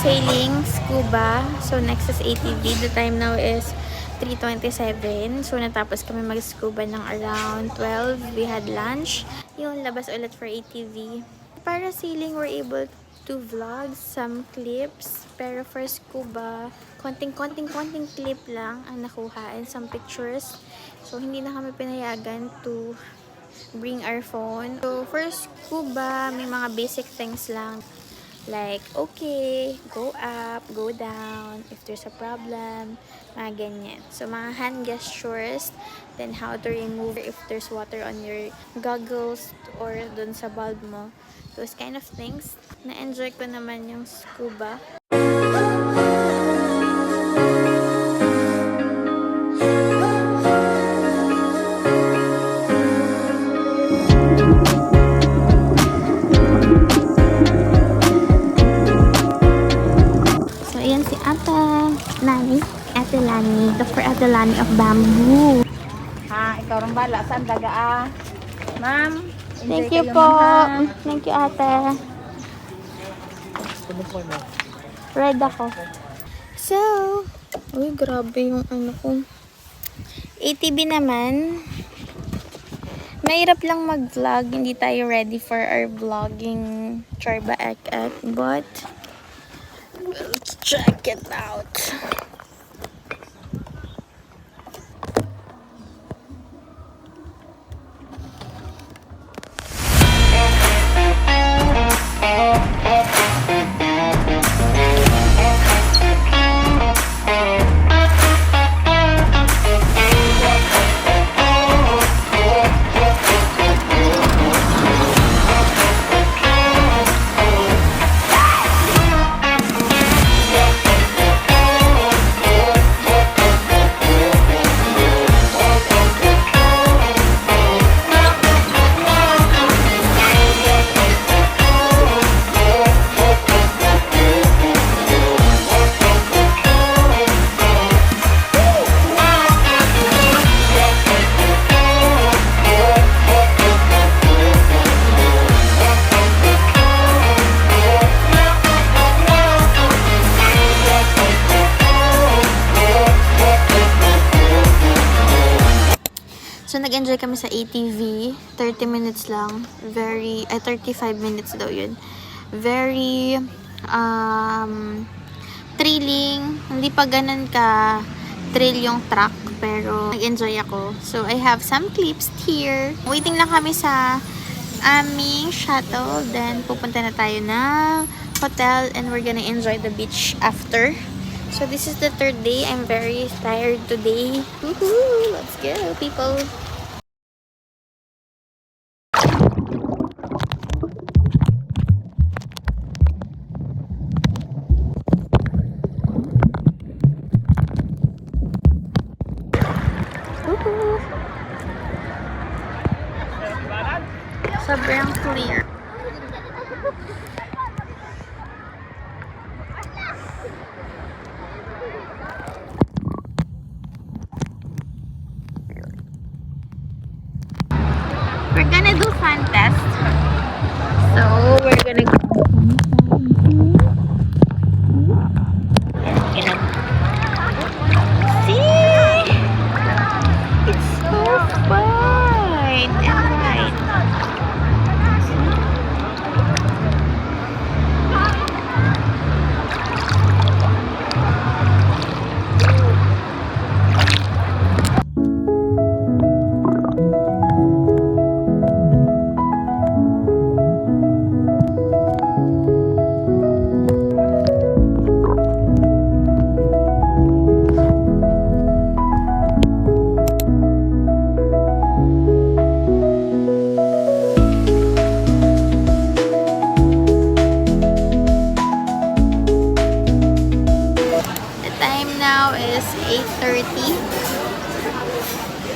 hailing scuba. So, next is ATV. The time now is 3:27. So, natapos kami mag-scuba ng around 12. We had lunch. Yung labas ulit for ATV. Para sailing, we're able to vlog some clips. Pero for scuba, konting clip lang ang nakuha and some pictures. So, hindi na kami pinayagan to bring our phone. So, for scuba, may mga basic things lang. Like, okay, go up, go down, if there's a problem, mga ganyan. So, mga hand gestures, then how to remove if there's water on your goggles or dun sa bulb mo. Those kind of things. Na-enjoy ko naman yung scuba. Ate Lani, Dr. Ate Lani of Bamboo. Ha, ikaw rin bala. Saan daga Ma'am, thank you po. Thank you, ate. Red ako. So, uy, grabe yung ano ko. ATV naman. Mahirap lang mag-vlog. Hindi tayo ready for our vlogging charba ek-ek. But, let's check it out. So, nag-enjoy kami sa ATV. 30 minutes lang. 35 minutes daw yun. Very, thrilling. Hindi pa ganun ka thrill yung truck. Pero, nag-enjoy ako. So, I have some clips here. Waiting lang kami sa aming shuttle. Then, pupunta na tayo na hotel. And we're gonna enjoy the beach after. So, this is the third day. I'm very tired today. Woohoo! Let's go, people! Woohoo! Sobrang clear. We're gonna do fun test. So, we're gonna go. See? It's so fun and right. Now is 8:30.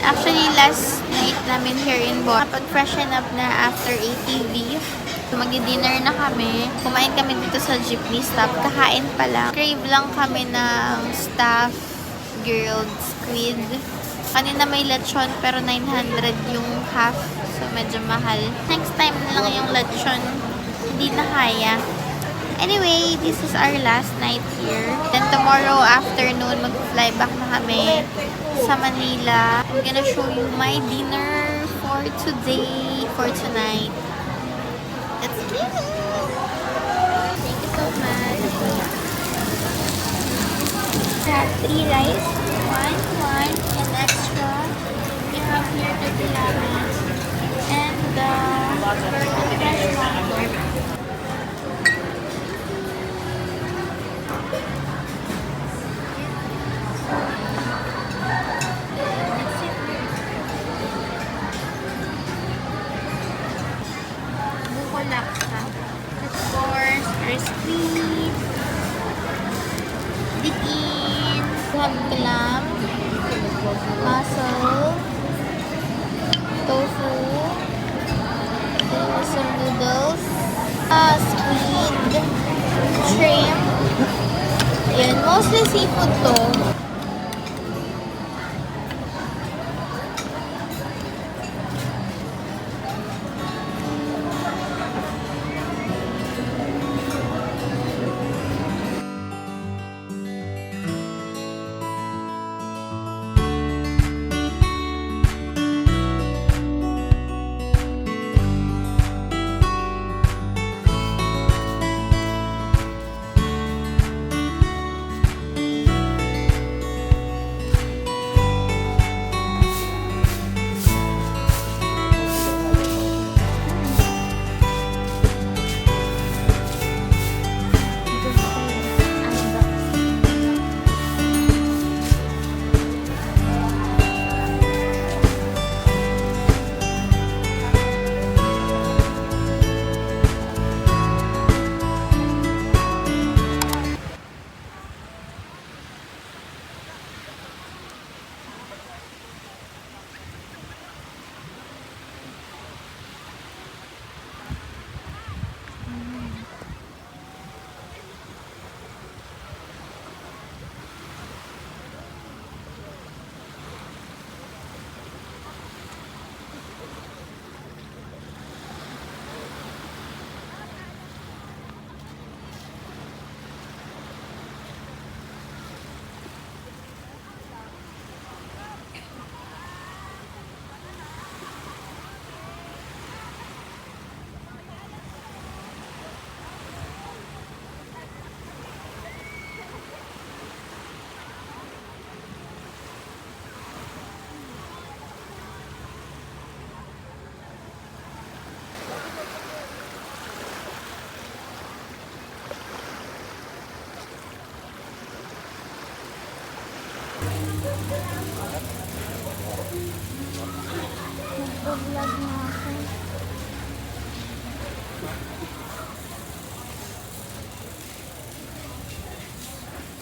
Actually, last night namin here in Bon. Pag-freshen up na after ATV. So, magdi-dinner na kami. Kumain kami dito sa jeepney stop. Kakain pa lang. Crave lang kami ng stuffed grilled squid. Kanina may lechon pero 900 yung half. So, medyo mahal. Next time na lang yung lechon. Hindi na kaya. Anyway, this is our last night here. Then tomorrow afternoon, mag-fly back na kami sa Manila. I'm gonna show you my dinner for today, for tonight. Let's go! Thank you so much. I have 3 rice, one, and extra. We have here the bilamas and the fresh mango. Laksa. Of course, our squid, dikin, we have clam, mussel, tofu, there's some noodles, squid, shrimp, and mostly seafood to. Nagpo-vlog na ako.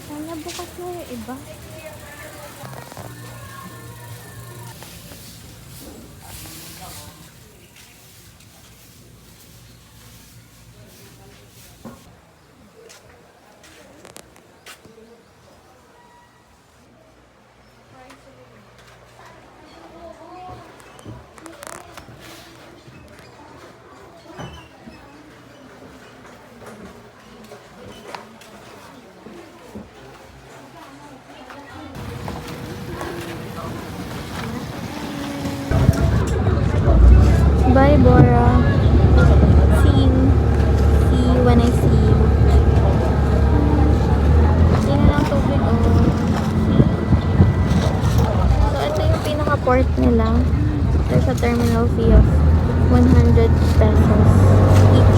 Sana bukas na yung iba. Bye, Bora. See you. See you when I see you. Yan lang tubig, oh. So, ito yung pinaka-port nila. There's a terminal fee of 100 pesos each.